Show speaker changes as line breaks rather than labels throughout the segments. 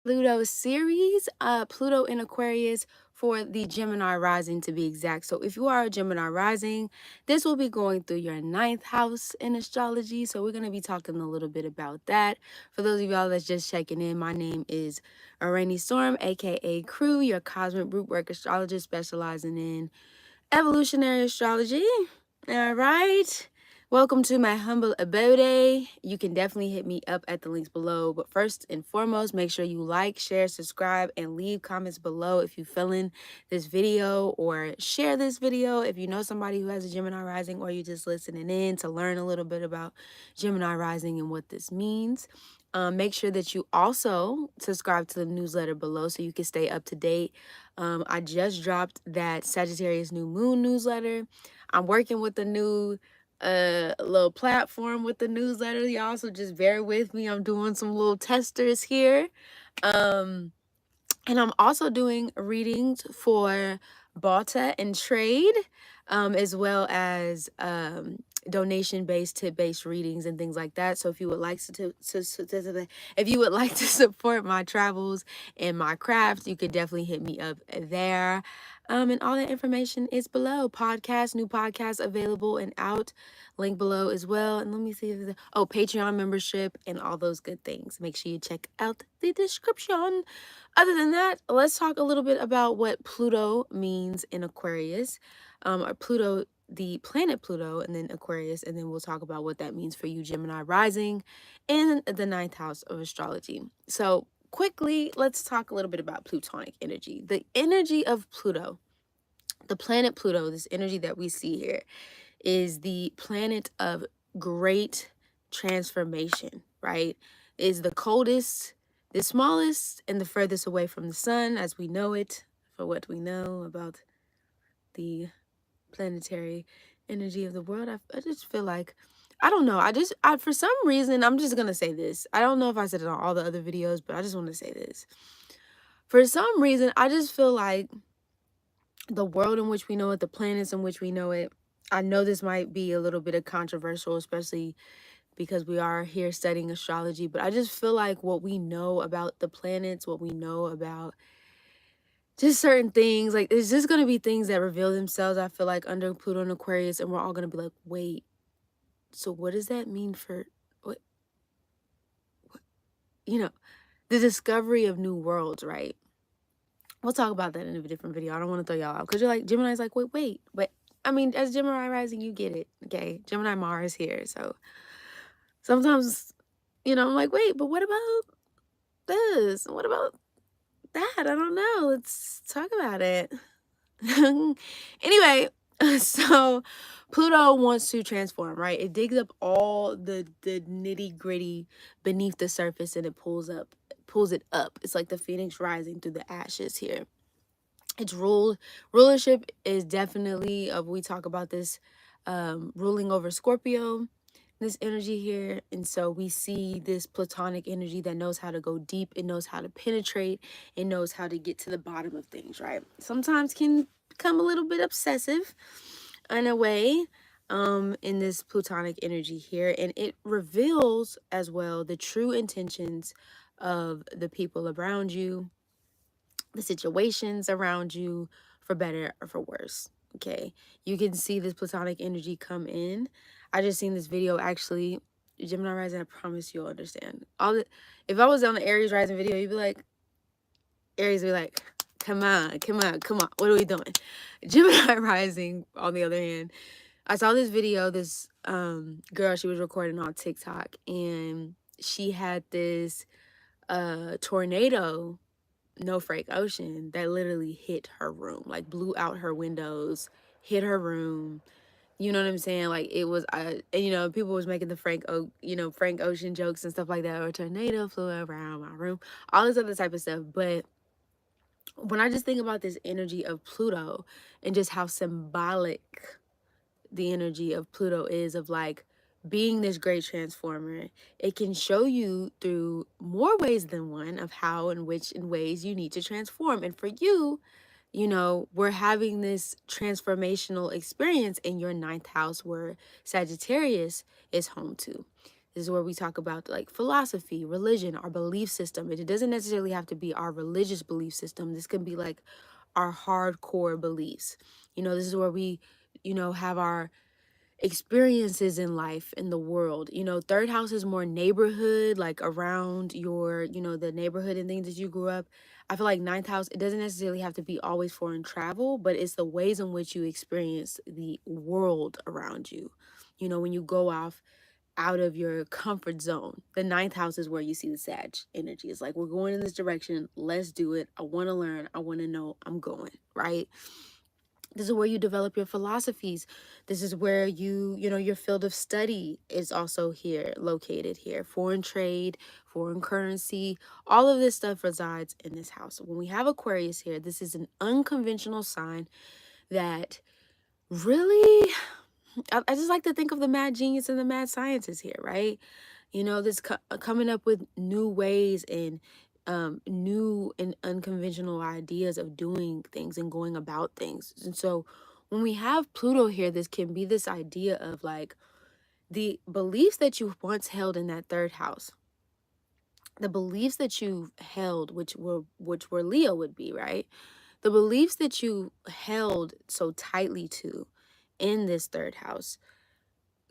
Pluto series, Pluto in Aquarius for the Gemini rising to be exact. So if you are a Gemini rising, this will be going through your ninth house in astrology. So we're going to be talking a little bit about that. For those of y'all that's just checking in, my name is Rainy Storm, aka Crew, your cosmic root work astrologist specializing in evolutionary astrology. All right. Welcome to my humble abode. You can definitely hit me up at the links below. But first and foremost, make sure you like, share, subscribe, and leave comments below if you're feeling this video, or share this video if you know somebody who has a Gemini rising, or you're just listening in to learn a little bit about Gemini rising and what this means. Make sure that you also subscribe to the newsletter below so you can stay up to date. I just dropped that Sagittarius new moon newsletter. I'm working with the new little platform with the newsletter, y'all, so just bear with me. I'm doing some little testers here. And I'm also doing readings for Balta and Trade, as well as donation-based, tip-based readings and things like that. So if you would like if you would like to support my travels and my craft, you could definitely hit me up there. And all that information is below. New podcast available and out. Link below as well. And let me see if there's Patreon membership and all those good things. Make sure you check out the description. Other than that, let's talk a little bit about what Pluto means in Aquarius. Or Pluto, the planet Pluto, and then Aquarius, and then we'll talk about what that means for you, Gemini rising, in the ninth house of astrology. So quickly, let's talk a little bit about Plutonic energy. The energy of Pluto, the planet Pluto, this energy that we see here, is the planet of great transformation, right? Is the coldest, the smallest, and the furthest away from the sun as we know it, for what we know about the planetary energy of the world. I just feel like, I don't know. For some reason, I'm just going to say this. I don't know if I said it on all the other videos, but I just want to say this. For some reason, I just feel like the world in which we know it, the planets in which we know it, I know this might be a little bit of controversial, especially because we are here studying astrology, but I just feel like what we know about the planets, what we know about just certain things, like it's just going to be things that reveal themselves, I feel like, under Pluto and Aquarius, and we're all going to be like, wait, so what does that mean for what, you know, the discovery of new worlds, right? We'll talk about that in a different video. I don't want to throw y'all out because you're like, Gemini's like, wait. But I mean, as Gemini rising, you get it, okay? Gemini Mars here. So sometimes, I'm like, wait, but what about this? What about that? I don't know. Let's talk about it. Anyway, so Pluto wants to transform, right? It digs up all the nitty gritty beneath the surface and it pulls it up. It's like the phoenix rising through the ashes here. Its rulership is definitely, we talk about this, ruling over Scorpio, this energy here. And so we see this platonic energy that knows how to go deep. It knows how to penetrate. It knows how to get to the bottom of things, right? Sometimes can become a little bit obsessive in a way, in this platonic energy here. And it reveals as well the true intentions of the people around you, the situations around you, for better or for worse. Okay, you can see this platonic energy come in. I just seen this video, actually, Gemini rising, I promise you'll understand if I was on the Aries rising video, you'd be like, Aries would be like, come on, what are we doing? Gemini rising, on the other hand, I saw this video, this girl, she was recording on TikTok, and she had this tornado, no Frank Ocean, that literally hit her room, like blew out her windows, hit her room. You know what I'm saying? Like, it was, and, people was making the Frank Ocean jokes and stuff like that, or a tornado flew around my room, all this other type of stuff. But when I just think about this energy of Pluto and just how symbolic the energy of Pluto is, of like being this great transformer, it can show you through more ways than one of how and which in ways you need to transform. And for you, we're having this transformational experience in your ninth house, where Sagittarius is home to. This is where we talk about like philosophy, religion, our belief system. It doesn't necessarily have to be our religious belief system. This can be like our hardcore beliefs. This is where we, have our experiences in life, in the world. Third house is more neighborhood, like around your, the neighborhood and things that you grew up. I feel like ninth house, it doesn't necessarily have to be always foreign travel, but it's the ways in which you experience the world around you. When you go off out of your comfort zone. The ninth house is where you see the Sag energy. It's like, we're going in this direction. Let's do it. I want to learn. I want to know. I'm going, right? This is where you develop your philosophies. This is where your field of study is also here, located here. Foreign trade, foreign currency, all of this stuff resides in this house. When we have Aquarius here, this is an unconventional sign that really, I just like to think of the mad genius and the mad scientist here, right? This coming up with new ways and new and unconventional ideas of doing things and going about things. And so when we have Pluto here, this can be this idea of like the beliefs that you once held in that third house, the beliefs that you held, which were Leo would be, right? The beliefs that you held so tightly to in this third house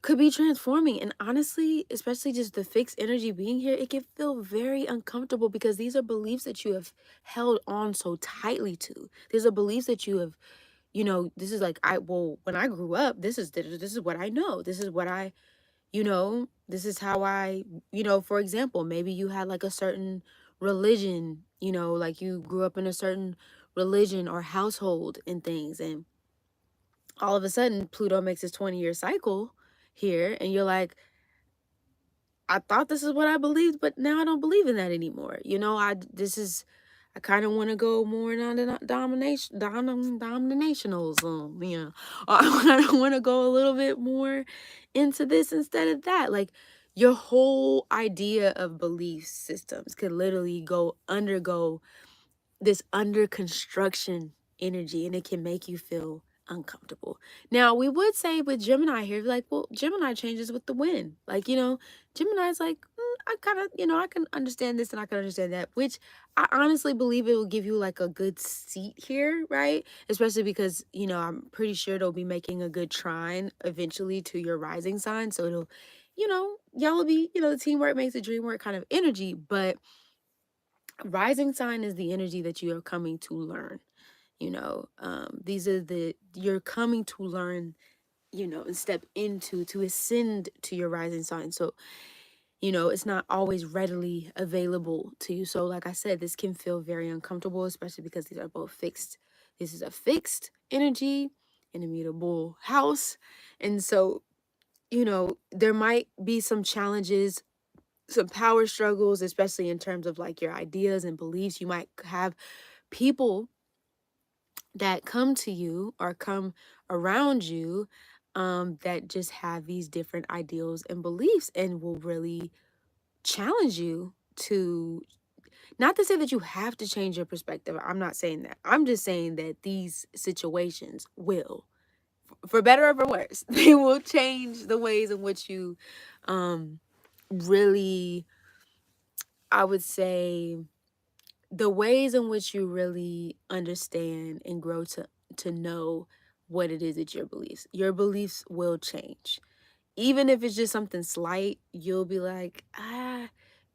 could be transforming. And honestly, especially just the fixed energy being here, it can feel very uncomfortable because these are beliefs that you have held on so tightly to. These are beliefs that you have, this is like, when I grew up, this is what I know. This is what I, this is how I, for example, maybe you had like a certain religion, like you grew up in a certain religion or household and things. And all of a sudden, Pluto makes its 20-year cycle here, and you're like, I thought this is what I believed, but now I don't believe in that anymore. I kind of want to go more dominationalism, I kind of want to go a little bit more into this instead of that. Like, your whole idea of belief systems could literally undergo this under construction energy, and it can make you feel uncomfortable. Now, we would say with Gemini here, like, well, Gemini changes with the wind. Like, Gemini's like, I kind of, I can understand this and I can understand that, which I honestly believe it will give you like a good seat here, right? Especially because, I'm pretty sure it'll be making a good trine eventually to your rising sign. So it'll, y'all will be, the teamwork makes the dream work kind of energy, but rising sign is the energy that you are coming to learn. You're coming to learn, and step into, to ascend to your rising sign. So, it's not always readily available to you. So like I said, this can feel very uncomfortable, especially because these are both fixed. This is a fixed energy, an immutable house. And so, there might be some challenges, some power struggles, especially in terms of like your ideas and beliefs. You might have people that come to you or come around you that just have these different ideals and beliefs and will really challenge you to, not to say that you have to change your perspective. I'm not saying that. I'm just saying that these situations will, for better or for worse, they will change the ways in which you really, I would say, the ways in which you really understand and grow to know what it is that your beliefs will change. Even if it's just something slight, you'll be like,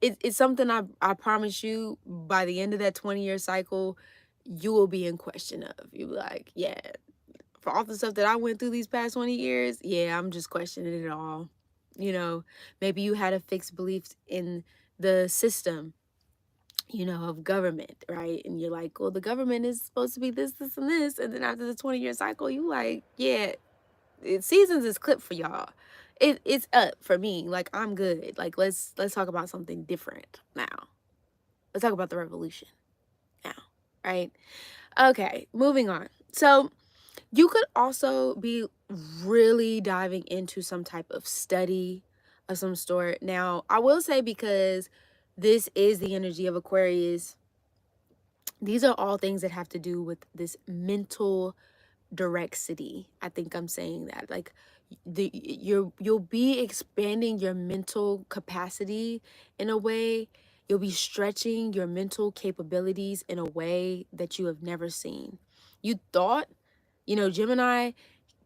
it's something I promise you, by the end of that 20-year cycle, you will be in question of. You'll be like, yeah, for all the stuff that I went through these past 20 years, yeah, I'm just questioning it all. Maybe you had a fixed belief in the system, of government, right? And you're like, well, the government is supposed to be this, this, and this. And then after the 20-year cycle, you like, yeah, seasons is clipped for y'all. It's up for me. Like, I'm good. Like, let's talk about something different now. Let's talk about the revolution now, right? Okay, moving on. So you could also be really diving into some type of study of some sort. Now, I will say, because this is the energy of Aquarius, these are all things that have to do with this mental direxity. I think I'm saying that. Like you'll be expanding your mental capacity in a way. You'll be stretching your mental capabilities in a way that you have never seen. You thought, Gemini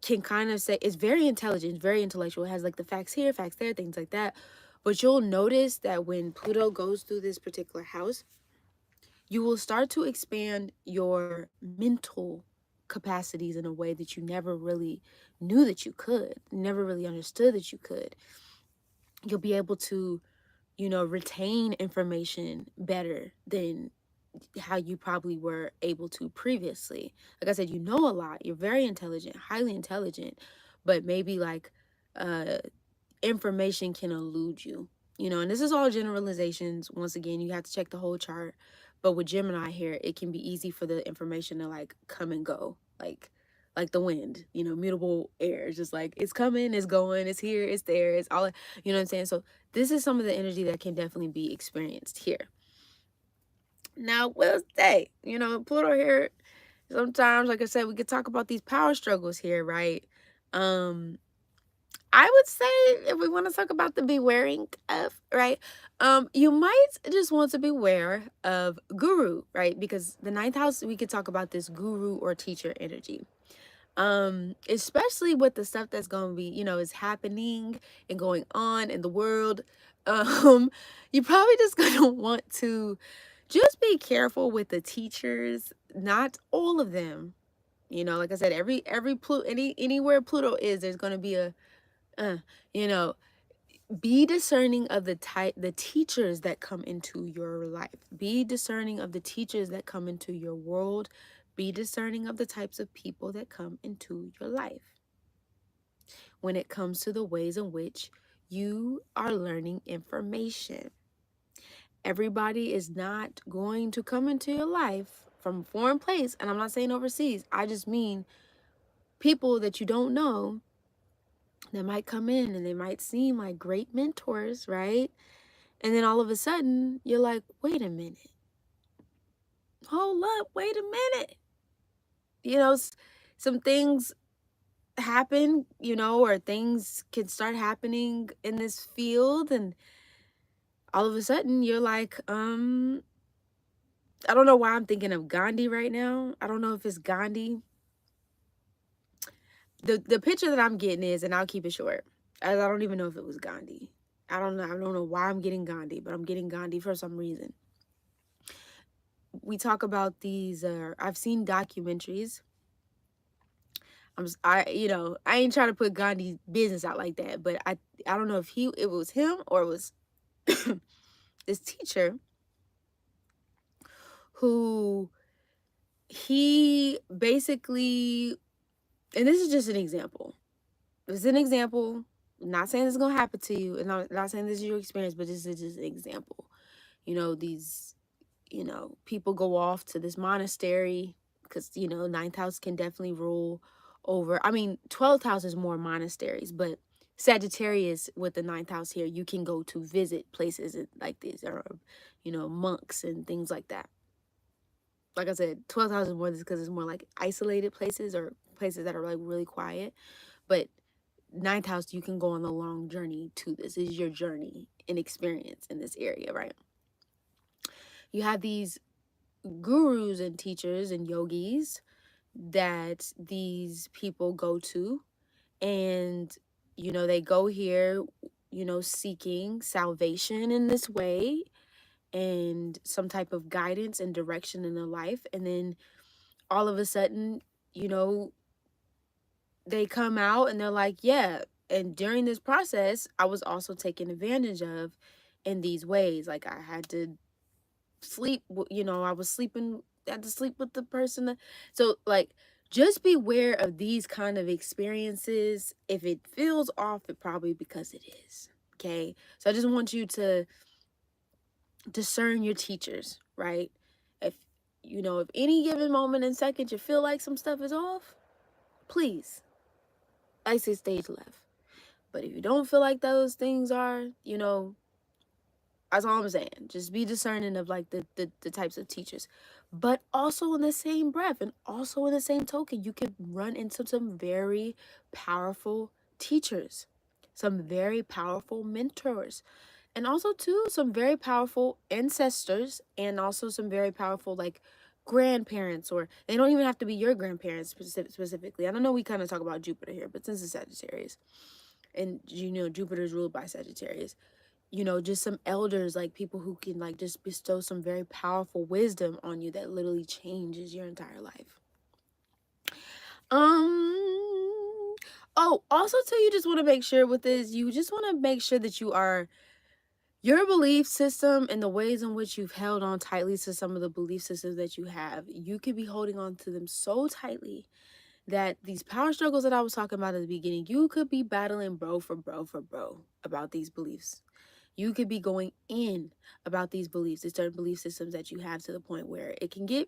can kind of say it's very intelligent, very intellectual. It has like the facts here, facts there, things like that. But you'll notice that when Pluto goes through this particular house, you will start to expand your mental capacities in a way that you never really knew that you could, never really understood that you could. You'll be able to, retain information better than how you probably were able to previously. Like I said, you know a lot. You're very intelligent, highly intelligent, but maybe like information can elude you, and this is all generalizations. Once again, you have to check the whole chart. But with Gemini here, it can be easy for the information to like come and go, like the wind, mutable air. It's just like it's coming, it's going, it's here, it's there, it's all, you know what I'm saying? So this is some of the energy that can definitely be experienced here. Now, we'll say, Pluto here, sometimes, like I said, we could talk about these power struggles here, right? I would say, if we want to talk about the bewaring of, right? You might just want to beware of guru, right? Because the ninth house, we could talk about this guru or teacher energy. Especially with the stuff that's going to be, is happening and going on in the world. You probably just going to want to just be careful with the teachers, not all of them. Like I said, every Pluto, anywhere Pluto is, there's going to be a you know, be discerning of the teachers that come into your life. Be discerning of the teachers that come into your world. Be discerning of the types of people that come into your life when it comes to the ways in which you are learning information. Everybody is not going to come into your life from a foreign place, and I'm not saying overseas. I just mean people that you don't know that might come in and they might seem like great mentors, right? And then all of a sudden, you're like, wait a minute. Hold up, wait a minute. Some things happen, or things can start happening in this field, and all of a sudden you're like, I don't know why I'm thinking of Gandhi right now. I don't know if it's Gandhi. The picture that I'm getting is, and I'll keep it short, as I don't even know if it was Gandhi. I don't know why I'm getting Gandhi, but I'm getting Gandhi for some reason. We talk about these, I've seen documentaries. I ain't trying to put Gandhi's business out like that, but I don't know if it was him or it was this teacher who he basically, and this is just an example. It's an example. I'm not saying this is gonna happen to you, and I'm not saying this is your experience, but this is just an example. These, people go off to this monastery because, ninth house can definitely rule over. I mean, 12th house is more monasteries, but Sagittarius with the ninth house here, you can go to visit places like these, or, monks and things like that. Like I said, 12th house is more this because it's more like isolated places or places that are like really quiet. But ninth house, you can go on a long journey to this. This is your journey and experience in this area, right? You have these gurus and teachers and yogis that these people go to, and they go here seeking salvation in this way and some type of guidance and direction in their life. And then all of a sudden, they come out and they're like, yeah, and during this process I was also taken advantage of in these ways. Like I had to sleep, I was sleeping, I had to sleep with the person so like, just beware of these kind of experiences. If it feels off, it probably because it is. Okay, so I just want you to discern your teachers, right? If if any given moment and second you feel like some stuff is off, please exit stage left. But if you don't feel like those things are, That's all I'm saying. Just be discerning of like the types of teachers. But also in the same breath and also in the same token, you can run into some very powerful teachers, some very powerful mentors, and also too some very powerful ancestors, and also some very powerful like grandparents, or they don't even have to be your grandparents specifically. I don't know, we kind of talk about Jupiter here, but since it's Sagittarius and you know Jupiter's ruled by Sagittarius, you know, just some elders, like people who can like just bestow some very powerful wisdom on you that literally changes your entire life. Oh, also too, you just want to make sure with this, you just want to make sure that you are, your belief system and the ways in which you've held on tightly to some of the belief systems that you have, you could be holding on to them so tightly that these power struggles that I was talking about at the beginning, you could be battling bro for bro about these beliefs. You could be going in about these beliefs, these certain belief systems that you have, to the point where it can get,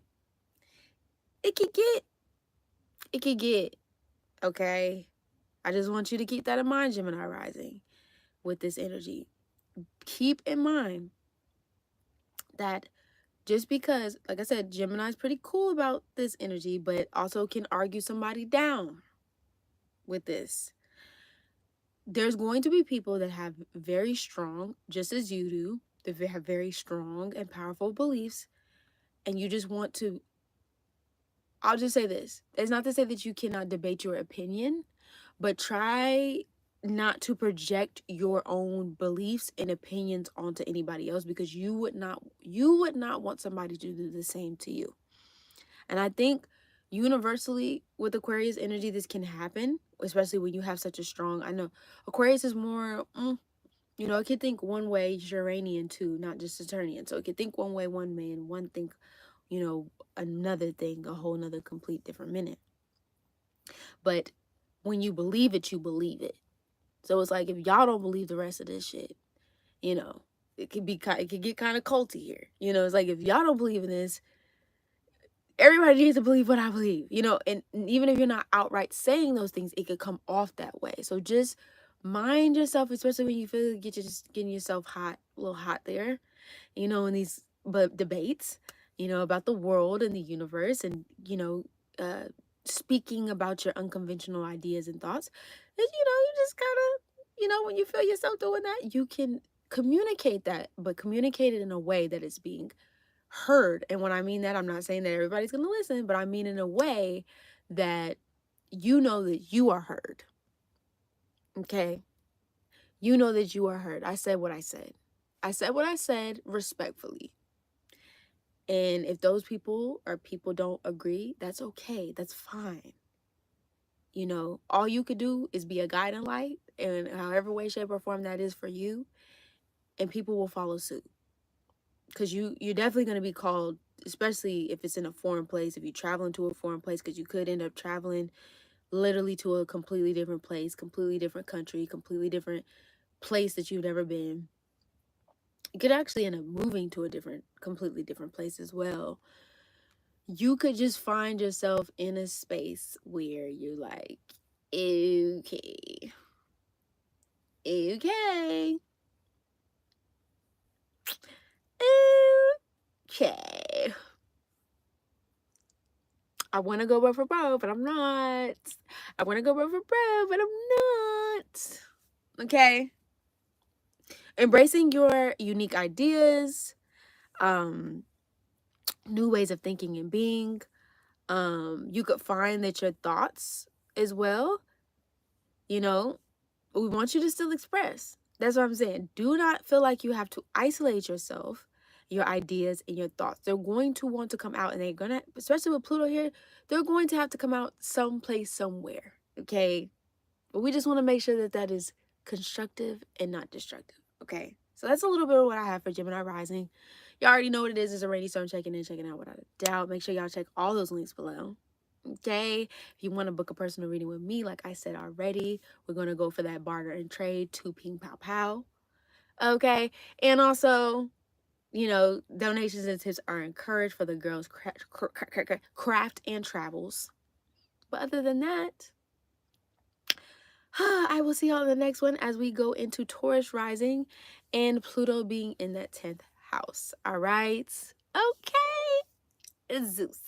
okay? I just want you to keep that in mind, Gemini rising, with this energy. Keep in mind that just because, like I said, Gemini is pretty cool about this energy, but also can argue somebody down with this. There's going to be people that have very strong, just as you do, they have very strong and powerful beliefs, and you just want to, I'll just say this. It's not to say that you cannot debate your opinion, but try not to project your own beliefs and opinions onto anybody else, because you would not want somebody to do the same to you. And I think universally with Aquarius energy, this can happen, especially when you have such a strong, I know Aquarius is more, you know, it can think one way, Uranian too, not just Saturnian. So it can think one way, one man, one think, you know, another thing, a whole nother complete different minute. But when you believe it, you believe it. So it's like, if y'all don't believe the rest of this shit, you know, it could get kind of culty here. You know, it's like, if y'all don't believe in this, everybody needs to believe what I believe, you know, and even if you're not outright saying those things, it could come off that way. So just mind yourself, especially when you feel like you're just getting yourself hot, a little hot there, you know, in these debates, you know, about the world and the universe, and, you know, speaking about your unconventional ideas and thoughts. And, you know, you just gotta, you know, when you feel yourself doing that, you can communicate that, but communicate it in a way that is being heard. And when I mean that, I'm not saying that everybody's going to listen, but I mean in a way that you know that you are heard. Okay? You know that you are heard. I said what I said. I said what I said respectfully. And if those people or people don't agree, that's okay. That's fine. You know, all you could do is be a guiding light, and however way, shape, or form that is for you, and people will follow suit. Because you're definitely going to be called, especially if it's in a foreign place, if you're traveling to a foreign place, because you could end up traveling literally to a completely different place, completely different country, completely different place that you've never been. You could actually end up moving to a completely different place as well. You could just find yourself in a space where you're like, okay, okay, okay. I want to go bro for bro, but I'm not. I want to go bro for bro, but I'm not. Okay. Embracing your unique ideas, new ways of thinking and being. You could find that your thoughts as well, you know, we want you to still express. That's what I'm saying. Do not feel like you have to isolate yourself, your ideas and your thoughts. They're going to want to come out, and they're going to, especially with Pluto here, they're going to have to come out someplace, somewhere. Okay. But we just want to make sure that that is constructive and not destructive. Okay. So that's a little bit of what I have for Gemini rising. Y'all already know what it is. It's a rainy storm, checking in, checking out without a doubt. Make sure y'all check all those links below. Okay, if you want to book a personal reading with me, like I said already, we're going to go for that barter and trade, 2 ping pow pow. Okay, and also, you know, donations and tips are encouraged for the girls' craft and travels. But other than that, I will see y'all in the next one as we go into Taurus rising and Pluto being in that 10th house. All right. Okay. Zeus.